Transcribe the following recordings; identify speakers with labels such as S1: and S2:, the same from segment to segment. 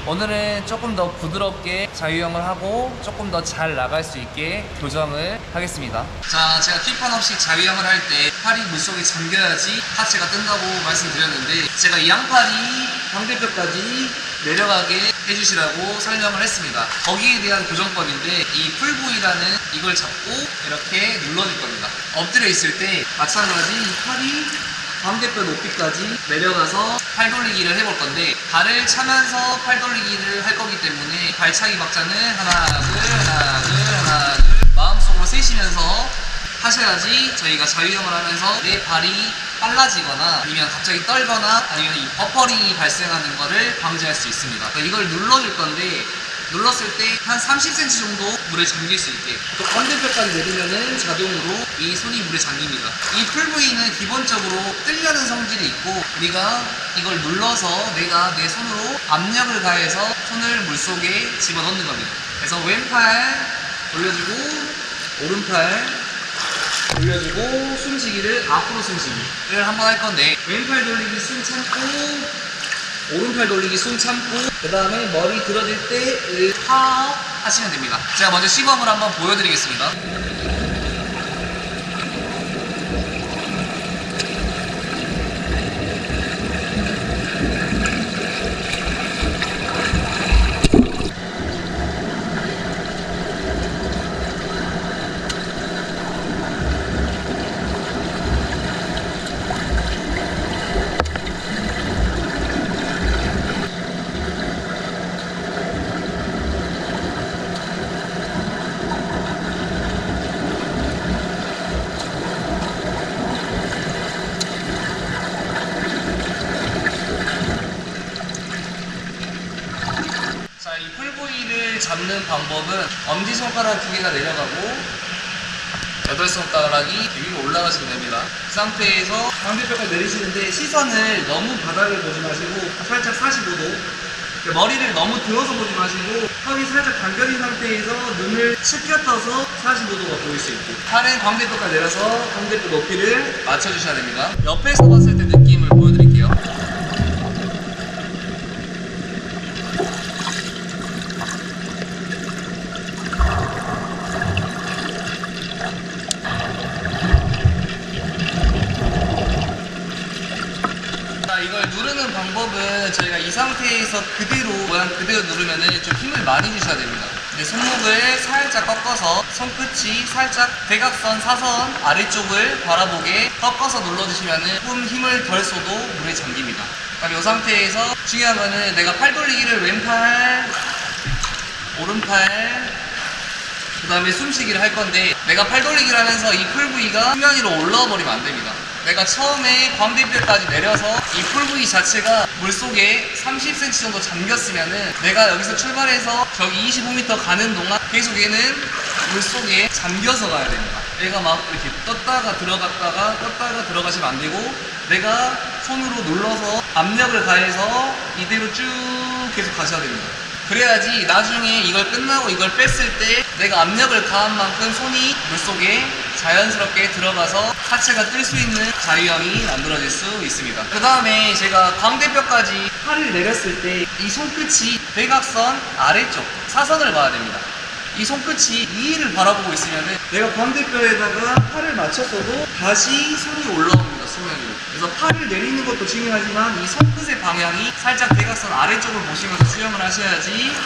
S1: 오늘은 조금 더 부드럽게 자유형을 하고 조금 더 잘 나갈 수 있게 교정을 하겠습니다. 자, 제가 킥판 없이 자유형을 할 때 팔이 물속에 잠겨야지 하체가 뜬다고 말씀드렸는데, 제가 이 양팔이 광대뼈까지 내려가게 해주시라고 설명을 했습니다. 거기에 대한 교정법인데, 이 풀부위라는 이걸 잡고 이렇게 눌러줄 겁니다. 엎드려 있을 때 마찬가지 이 팔이 광대뼈 높이까지 내려가서 팔 돌리기를 해볼 건데, 발을 차면서 팔 돌리기를 할 거기 때문에 발차기 박자는 하나 둘 마음속으로 세시면서 하셔야지 저희가 자유형을 하면서 내 발이 빨라지거나 아니면 갑자기 떨거나 아니면 이 버퍼링이 발생하는 거를 방지할 수 있습니다. 그러니까 이걸 눌러줄 건데, 눌렀을 때 한 30cm 정도 물에 잠길 수 있게, 또 광대뼈까지 내리면은 자동으로 이 손이 물에 잠깁니다. 이 풀부위는 기본적으로 뜨려는 성질이 있고, 우리가 이걸 눌러서 내가 내 손으로 압력을 가해서 손을 물속에 집어넣는 겁니다. 그래서 왼팔 돌려주고 오른팔 돌려주고 숨쉬기를 앞으로 숨쉬기를 한번 할 건데, 왼팔 돌리기 숨 참고 오른팔 돌리기 숨 참고 그 다음에 머리 들어질 때 하 하시면 됩니다. 제가 먼저 시범을 한번 보여드리겠습니다. 자, 이 풀부위를 잡는 방법은 엄지손가락 2개가 내려가고 8손가락이 위로 올라가시면 됩니다. 그 상태에서 광대뼈까지 내리시는데, 시선을 너무 바닥을 보지 마시고 살짝 45도, 머리를 너무 들어서 보지 마시고 턱이 살짝 당겨진 상태에서 눈을 치켜 떠서 45도가 보일 수 있게, 팔은 광대뼈까지 내려서 광대뼈 높이를 맞춰주셔야 됩니다. 옆에서 봤을 때 느낌을 보여드릴게요. 이걸 누르는 방법은 저희가 이 상태에서 그대로 모양 그대로 누르면은 좀 힘을 많이 주셔야 됩니다. 근데 손목을 살짝 꺾어서 손끝이 살짝 대각선 사선 아래쪽을 바라보게 꺾어서 눌러주시면은 조금 힘을 덜 써도 물에 잠깁니다. 그럼 이 상태에서 중요한 거는 내가 팔 돌리기를 왼팔 오른팔 그 다음에 숨쉬기를 할 건데, 내가 팔 돌리기를 하면서 이 풀 부위가 수면 위로 올라와 버리면 안 됩니다. 내가 처음에 광대뼈까지 내려서 이 풀 부위 자체가 물속에 30cm 정도 잠겼으면은, 내가 여기서 출발해서 저기 25m 가는 동안 계속 얘는 물속에 잠겨서 가야 됩니다. 얘가 막 이렇게 떴다가 들어갔다가 떴다가 들어가시면 안 되고, 내가 손으로 눌러서 압력을 가해서 이대로 쭉 계속 가셔야 됩니다. 그래야지 나중에 이걸 끝나고 이걸 뺐을 때 내가 압력을 가한 만큼 손이 물속에 자연스럽게 들어가서 하체가 뜰 수 있는 자유형이 만들어질 수 있습니다. 그 다음에 제가 광대뼈까지 팔을 내렸을 때 이 손끝이 대각선 아래쪽 사선을 봐야 됩니다. 이 손끝이 위를 바라보고 있으면 내가 광대뼈에다가 팔을 맞췄어도 다시 손이 올라옵니다, 수면 위로. 그래서 팔을 내리는 것도 중요하지만 이 손끝의 방향이 살짝 대각선 아래쪽을 보시면서 수영을 하셔야지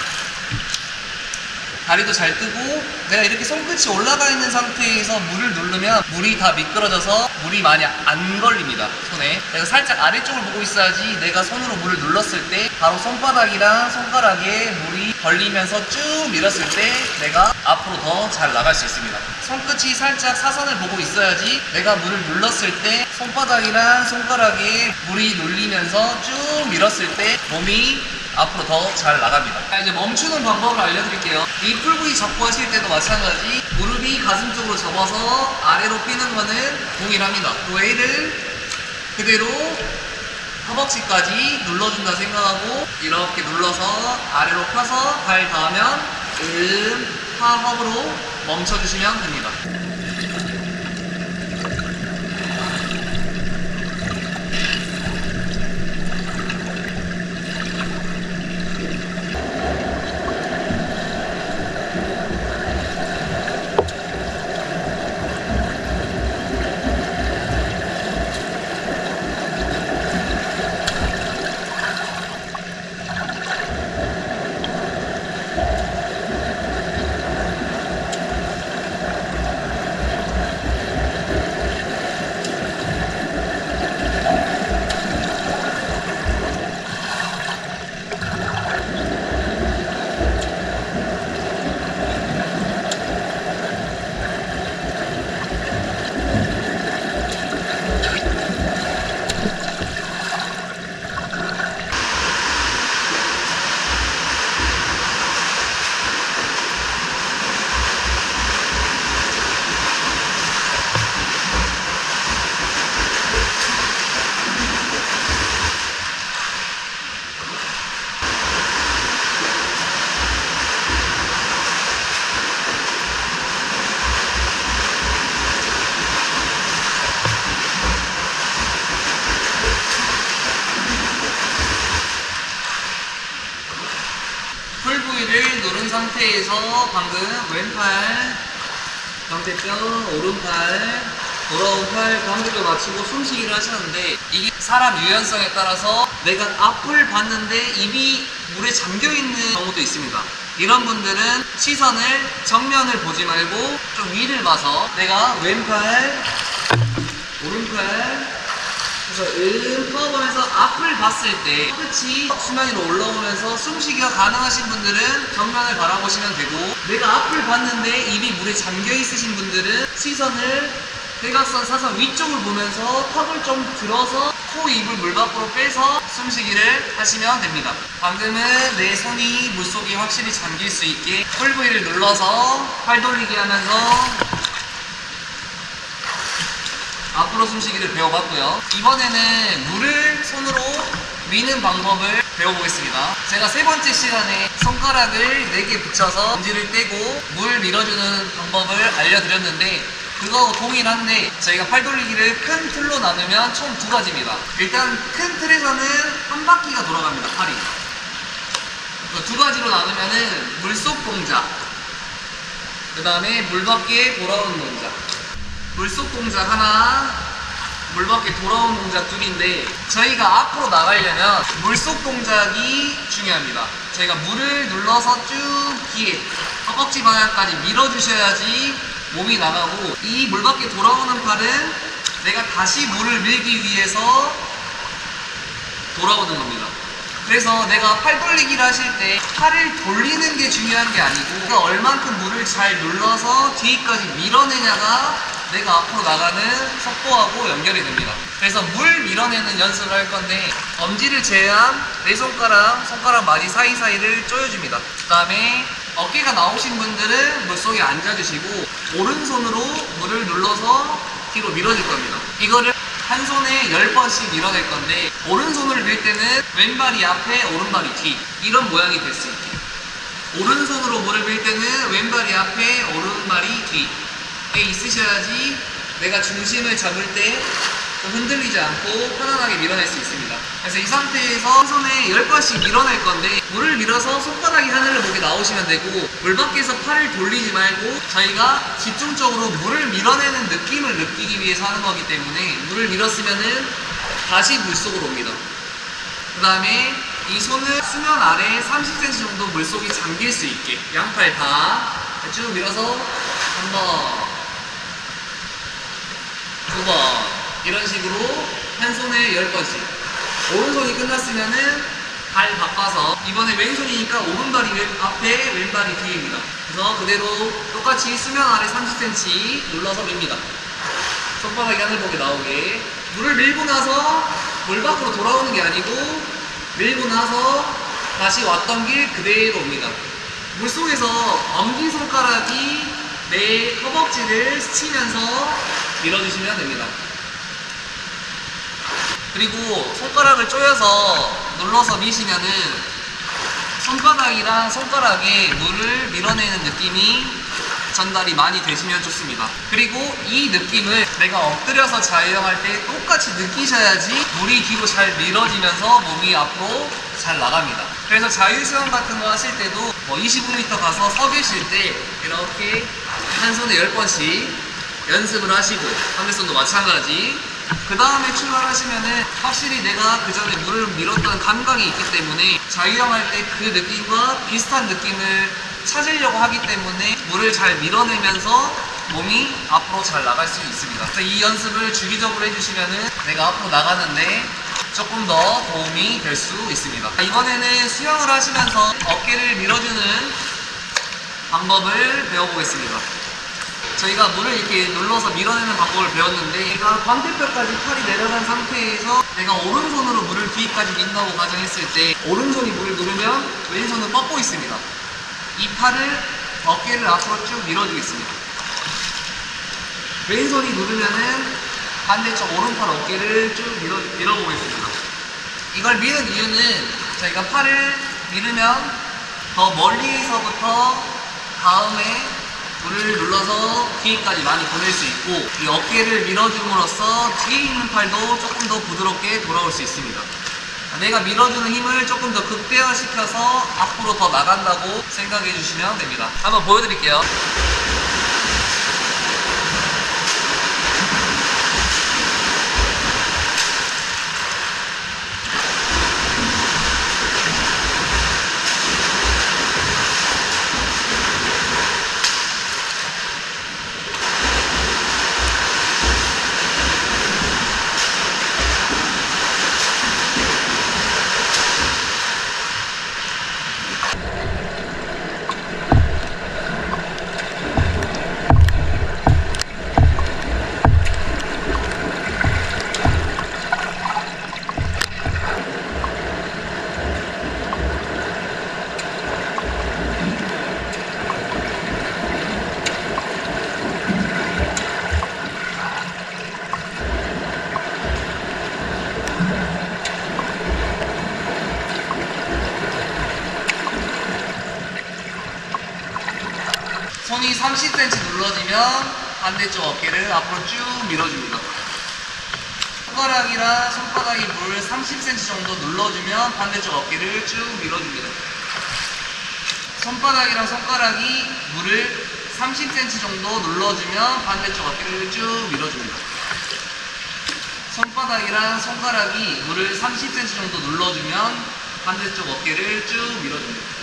S1: 다리도 잘 뜨고, 내가 이렇게 손끝이 올라가 있는 상태에서 물을 누르면 물이 다 미끄러져서 물이 많이 안 걸립니다, 손에. 그래서 살짝 아래쪽을 보고 있어야지 내가 손으로 물을 눌렀을 때 바로 손바닥이랑 손가락에 물이 걸리면서 쭉 밀었을 때 내가 앞으로 더 잘 나갈 수 있습니다. 손끝이 살짝 사선을 보고 있어야지 내가 물을 눌렀을 때 손바닥이랑 손가락에 물이 눌리면서 쭉 밀었을 때 몸이 앞으로 더 잘 나갑니다. 자, 이제 멈추는 방법을 알려드릴게요. 이 풀부위 잡고 하실 때도 마찬가지 무릎이 가슴 쪽으로 접어서 아래로 피는 거는 동일합니다. 또 얘를 그대로 허벅지까지 눌러준다 생각하고 이렇게 눌러서 아래로 펴서 발 닿으면 하허브로 멈춰주시면 됩니다. 부위를 누른 상태에서 방금 왼팔, 광대뼈, 오른팔, 돌아온 팔 간격을 맞추고 숨쉬기를 하셨는데, 이게 사람 유연성에 따라서 내가 앞을 봤는데 입이 물에 잠겨있는 경우도 있습니다. 이런 분들은 시선을 정면을 보지 말고 좀 위를 봐서 내가 왼팔, 오른팔, 그래서 파워하면서 앞을 봤을 때 끝이 수면 위로 올라오면서 숨쉬기가 가능하신 분들은 정면을 바라보시면 되고, 내가 앞을 봤는데 입이 물에 잠겨 있으신 분들은 시선을 대각선 사선 위쪽을 보면서 턱을 좀 들어서 코, 입을 물 밖으로 빼서 숨쉬기를 하시면 됩니다. 방금은 내 손이 물속에 확실히 잠길 수 있게 홀 부위를 눌러서 팔 돌리기 하면서 앞으로 숨쉬기를 배워봤고요. 이번에는 물을 손으로 미는 방법을 배워보겠습니다. 제가 세 번째 시간에 손가락을 4개 붙여서 엄지를 떼고 물 밀어주는 방법을 알려드렸는데, 그거 동일한데 저희가 팔 돌리기를 큰 틀로 나누면 총 2가지입니다. 일단 큰 틀에서는 한 바퀴가 돌아갑니다, 팔이. 2가지로 나누면은 물속 동작, 그 다음에 물 밖에 돌아오는 동작. 물속 동작 하나, 물 밖에 돌아오는 동작 둘인데, 저희가 앞으로 나가려면 물속 동작이 중요합니다. 저희가 물을 눌러서 쭉 뒤에 허벅지 방향까지 밀어주셔야지 몸이 나가고, 이 물 밖에 돌아오는 팔은 내가 다시 물을 밀기 위해서 돌아오는 겁니다. 그래서 내가 팔 돌리기를 하실 때 팔을 돌리는 게 중요한 게 아니고, 내가 얼만큼 물을 잘 눌러서 뒤까지 밀어내냐가 내가 앞으로 나가는 속도하고 연결이 됩니다. 그래서 물 밀어내는 연습을 할 건데, 엄지를 제외한 네 손가락, 손가락 마디 사이사이를 조여줍니다. 그 다음에 어깨가 나오신 분들은 물속에 앉아주시고 오른손으로 물을 눌러서 뒤로 밀어줄 겁니다. 이거를 한 손에 10번씩 밀어낼 건데, 오른손을 밀 때는 왼발이 앞에 오른발이 뒤, 이런 모양이 될 수 있게, 오른손으로 물을 밀 때는 왼발이 앞에 오른발이 뒤에 있으셔야지 내가 중심을 잡을 때 흔들리지 않고 편안하게 밀어낼 수 있습니다. 그래서 이 상태에서 한 손에 10번씩 밀어낼 건데, 물을 밀어서 손바닥이 하늘을 보게 나오시면 되고, 물 밖에서 팔을 돌리지 말고 저희가 집중적으로 물을 밀어내는 느낌을 느끼기 위해서 하는 거기 때문에 물을 밀었으면은 다시 물속으로 옵니다. 그 다음에 이 손을 수면 아래 30cm 정도 물속이 잠길 수 있게 양팔 다 쭉 밀어서 한 번, 두 번, 이런 식으로 한 손에 10번씩. 오른손이 끝났으면은 발 바꿔서, 이번에 왼손이니까 오른발이 앞에 왼발이 뒤입니다. 그래서 그대로 똑같이 수면 아래 30cm 눌러서 밉니다. 손바닥이 하늘 보게 나오게. 물을 밀고 나서 물 밖으로 돌아오는 게 아니고, 밀고 나서 다시 왔던 길 그대로 옵니다. 물속에서 엄지손가락이 내 허벅지를 스치면서 밀어주시면 됩니다. 그리고 손가락을 조여서 눌러서 미시면은 손바닥이랑 손가락에 물을 밀어내는 느낌이 전달이 많이 되시면 좋습니다. 그리고 이 느낌을 내가 엎드려서 자유형할 때 똑같이 느끼셔야지 물이 뒤로 잘 밀어지면서 몸이 앞으로 잘 나갑니다. 그래서 자유수영 같은 거 하실 때도 25m 가서 서 계실 때 이렇게 한 손에 10번씩 연습을 하시고, 반대손도 마찬가지. 그 다음에 출발하시면은 확실히 내가 그 전에 물을 밀었던 감각이 있기 때문에 자유형 할 때 그 느낌과 비슷한 느낌을 찾으려고 하기 때문에 물을 잘 밀어내면서 몸이 앞으로 잘 나갈 수 있습니다. 그래서 이 연습을 주기적으로 해주시면은 내가 앞으로 나가는데 조금 더 도움이 될 수 있습니다. 이번에는 수영을 하시면서 어깨를 밀어주는 방법을 배워보겠습니다. 저희가 물을 이렇게 눌러서 밀어내는 방법을 배웠는데, 내가 광대뼈까지 팔이 내려간 상태에서 내가 오른손으로 물을 뒤까지 민다고 가정했을 때, 오른손이 물을 누르면 왼손은 뻗고 있습니다. 이 팔을, 어깨를 앞으로 쭉 밀어주겠습니다. 왼손이 누르면은 반대쪽 오른팔 어깨를 쭉 밀어보겠습니다. 이걸 미는 이유는 저희가 팔을 밀으면 더 멀리서부터 다음에 물을 눌러서 뒤까지 많이 보낼 수 있고, 이 어깨를 밀어줌으로써 뒤에 있는 팔도 조금 더 부드럽게 돌아올 수 있습니다. 내가 밀어주는 힘을 조금 더 극대화시켜서 앞으로 더 나간다고 생각해 주시면 됩니다. 한번 보여드릴게요. 손이 30cm 눌러지면 반대쪽 어깨를 앞으로 쭉 밀어줍니다. 손가락이랑 손바닥이 물 30cm 정도 눌러주면 반대쪽 어깨를 쭉 밀어줍니다. 손바닥이랑 손가락이 물을 30cm 정도 눌러주면 반대쪽 어깨를 쭉 밀어줍니다. 손바닥이랑 손가락이 물을 30cm 정도 눌러주면 반대쪽 어깨를 쭉 밀어줍니다.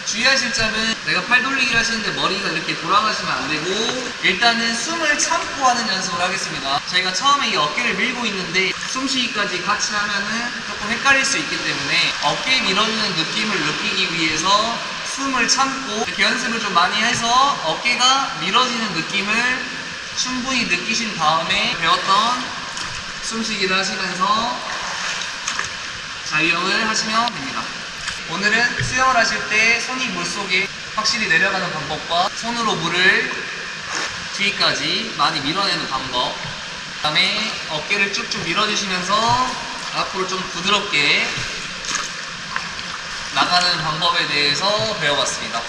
S1: 주의하실 점은 내가 팔 돌리기를 하시는데 머리가 이렇게 돌아가시면 안 되고 일단은 숨을 참고 하는 연습을 하겠습니다. 저희가 처음에 이 어깨를 밀고 있는데 숨쉬기까지 같이 하면은 조금 헷갈릴 수 있기 때문에 어깨 밀어주는 느낌을 느끼기 위해서 숨을 참고 이렇게 연습을 좀 많이 해서 어깨가 밀어지는 느낌을 충분히 느끼신 다음에 배웠던 숨쉬기를 하시면서 자유형을 하시면 됩니다. 오늘은 수영을 하실 때 손이 물속에 확실히 내려가는 방법과 손으로 물을 뒤까지 많이 밀어내는 방법, 그 다음에 어깨를 쭉쭉 밀어주시면서 앞으로 좀 부드럽게 나가는 방법에 대해서 배워봤습니다.